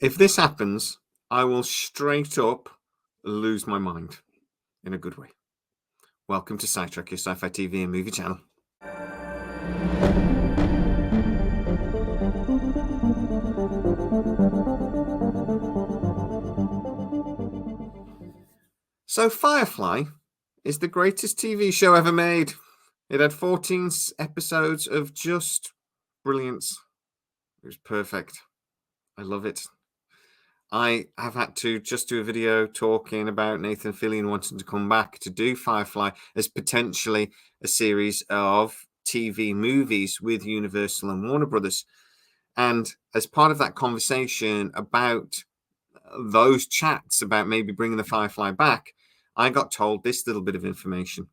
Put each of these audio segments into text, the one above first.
If this happens, I will straight up lose my mind in a good way. Welcome to Sidetrack, your sci-fi TV and movie channel. So Firefly is the greatest TV show ever made. It had 14 episodes of just brilliance. It was perfect. I love it. I have had to just do a video talking about Nathan Fillion wanting to come back to do Firefly as potentially a series of TV movies with Universal and Warner Brothers. And as part of that conversation about those chats about maybe bringing the Firefly back, I got told this little bit of information.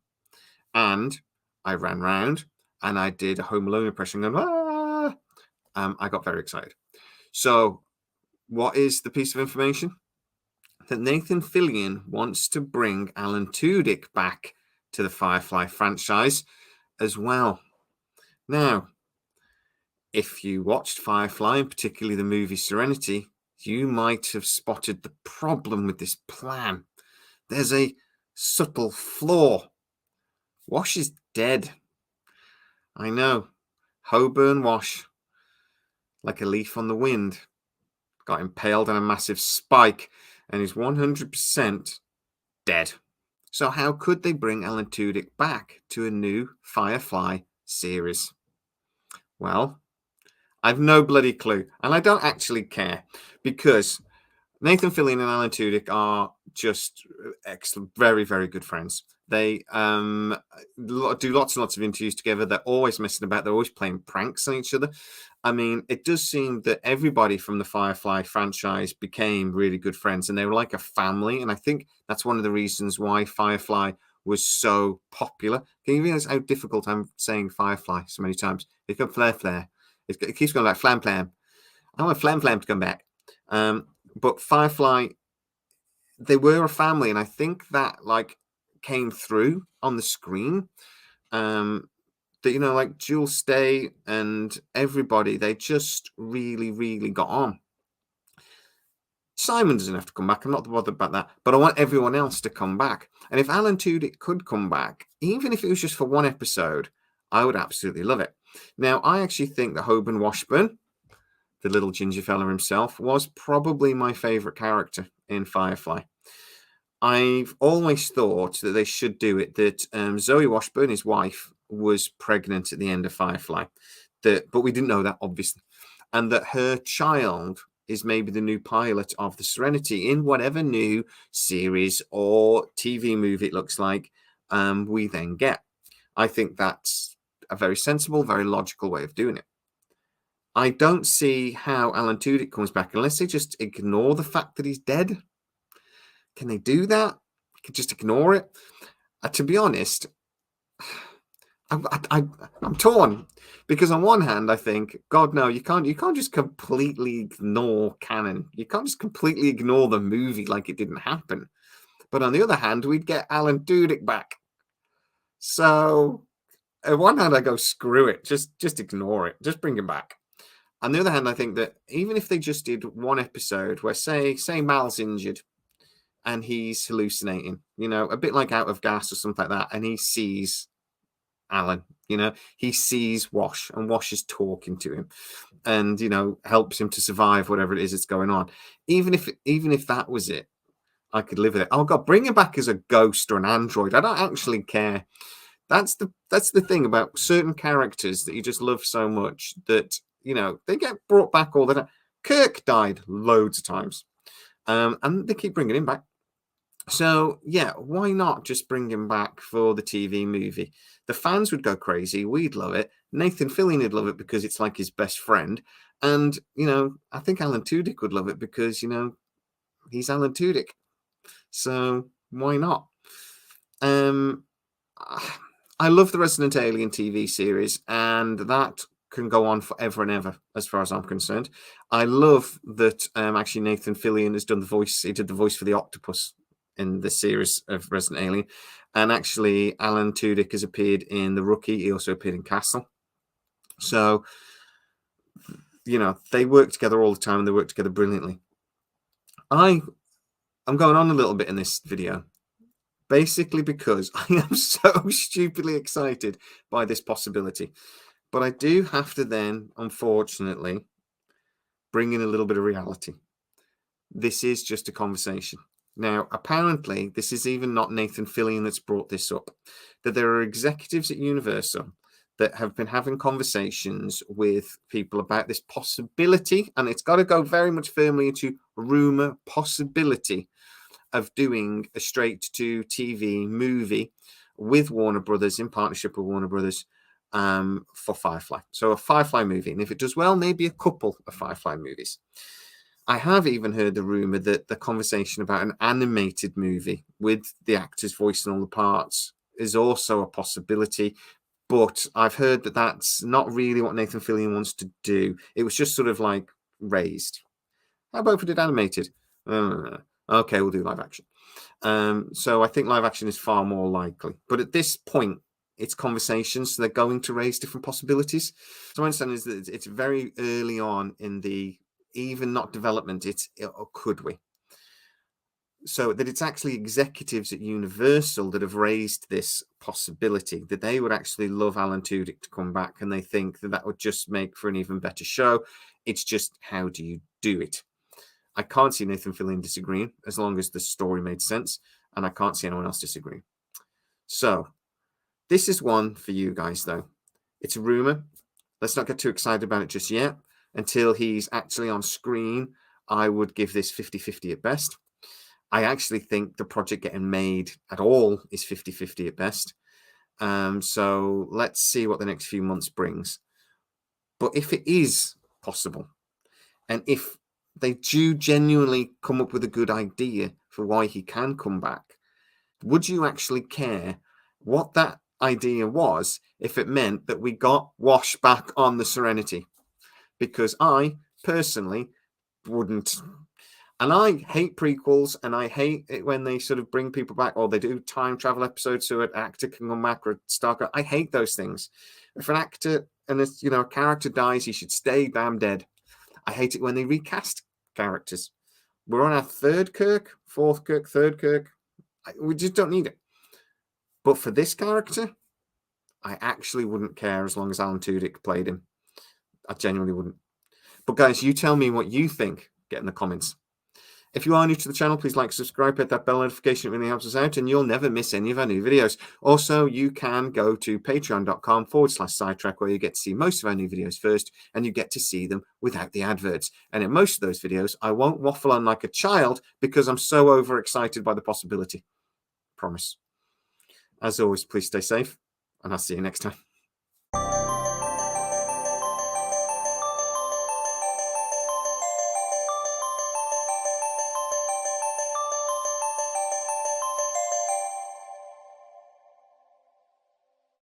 And I ran round and I did a Home Alone impression going, ah! I got very excited. So what is the piece of information? That Nathan Fillion wants to bring Alan Tudyk back to the Firefly franchise as well. Now, if you watched Firefly, and particularly the movie Serenity, you might have spotted the problem with this plan. There's a subtle flaw. Wash is dead. I know. Hoburn Wash, like a leaf on the wind, got impaled on a massive spike and is 100% dead. So how could they bring Alan Tudyk back to a new Firefly series? Well, I've no bloody clue, and I don't actually care, because Nathan Fillion and Alan Tudyk are just excellent, very, very good friends. They do lots and lots of interviews together. They're always messing about. They're always playing pranks on each other. I mean, it does seem that everybody from the Firefly franchise became really good friends, and they were like a family. And I think that's one of the reasons why Firefly was so popular. Can you realize how difficult I'm saying Firefly so many times? It's got flare flare. It keeps going like flam flam. I want flam flam to come back. But Firefly, they were a family, and I think that like came through on the screen. That, you know, like Jules Stay and everybody, they just really, really got on. Simon doesn't have to come back. I'm not bothered about that. But I want everyone else to come back. And if Alan Tudyk could come back, even if it was just for one episode, I would absolutely love it. Now, I actually think that Hoburn Washburn, the little ginger fella himself, was probably my favorite character in Firefly. I've always thought that they should do it, that Zoe Washburn, his wife, was pregnant at the end of Firefly, but we didn't know that, obviously, and that her child is maybe the new pilot of the Serenity in whatever new series or TV movie it looks like we then get. I think that's a very sensible, very logical way of doing it. I don't see how Alan Tudyk comes back unless they just ignore the fact that he's dead. Can they do that? You can just ignore it. To be honest, I'm torn, because on one hand I think, God, no, you can't just completely ignore canon. You can't just completely ignore the movie like it didn't happen. But on the other hand, we'd get Alan Tudyk back. So on one hand I go, screw it, just ignore it, just bring him back. On the other hand, I think that even if they just did one episode where say Mal's injured and he's hallucinating, you know, a bit like Out of Gas or something like that, and he sees Alan, you know, he sees Wash, and Wash is talking to him and, you know, helps him to survive whatever it is that's going on. Even if that was it, I could live with it. Oh God, bring him back as a ghost or an android. I don't actually care. That's the thing about certain characters that you just love so much that, you know, they get brought back all the time. Kirk died loads of times, and they keep bringing him back. So, yeah, why not just bring him back for the TV movie? The fans would go crazy. We'd love it. Nathan Fillion would love it because it's like his best friend. And, you know, I think Alan Tudyk would love it because, you know, he's Alan Tudyk. So why not? I love the Resident Alien TV series, and that can go on forever and ever, as far as I'm concerned. I love that actually Nathan Fillion has done the voice. He did the voice for the octopus in the series of Resident Alien. And actually, Alan Tudyk has appeared in The Rookie. He also appeared in Castle. So, you know, they work together all the time, and they work together brilliantly. I'm going on a little bit in this video, basically because I am so stupidly excited by this possibility. But I do have to then, unfortunately, bring in a little bit of reality. This is just a conversation. Now, apparently, this is even not Nathan Fillion that's brought this up, that there are executives at Universal that have been having conversations with people about this possibility, and it's got to go very much firmly into rumor possibility of doing a straight to TV movie with Warner Brothers, in partnership with Warner Brothers, for Firefly. So a Firefly movie. And if it does well, maybe a couple of Firefly movies. I have even heard the rumor that the conversation about an animated movie with the actors voicing all the parts is also a possibility. But I've heard that that's not really what Nathan Fillion wants to do. It was just sort of like raised. How about if we did animated? Okay, we'll do live action. So I think live action is far more likely. But at this point, it's conversations, so they're going to raise different possibilities. So my understanding is that it's very early on in the, even not development, or could we? So that it's actually executives at Universal that have raised this possibility, that they would actually love Alan Tudyk to come back, and they think that that would just make for an even better show. It's just, how do you do it? I can't see Nathan Fillion disagreeing as long as the story made sense, and I can't see anyone else disagreeing. So this is one for you guys, though. It's a rumor. Let's not get too excited about it just yet. Until he's actually on screen, I would give this 50-50 at best. I actually think the project getting made at all is 50-50 at best. So let's see what the next few months brings. But if it is possible, and if they do genuinely come up with a good idea for why he can come back, would you actually care what that idea was if it meant that we got Wash back on the Serenity? Because I personally wouldn't. And I hate prequels, and I hate it when they sort of bring people back, or they do time travel episodes so an actor can come back or Starker. I hate those things. If an actor and a character dies, he should stay damn dead. I hate it when they recast characters. We're on our third Kirk, fourth Kirk, third Kirk. We just don't need it. But for this character, I actually wouldn't care as long as Alan Tudyk played him. I genuinely wouldn't. But guys, you tell me what you think. Get in the comments. If you are new to the channel, please like, subscribe, hit that bell notification. It really helps us out, and you'll never miss any of our new videos. Also, you can go to patreon.com/sidetrack, where you get to see most of our new videos first, and you get to see them without the adverts. And in most of those videos, I won't waffle on like a child because I'm so overexcited by the possibility. Promise. As always, please stay safe, and I'll see you next time.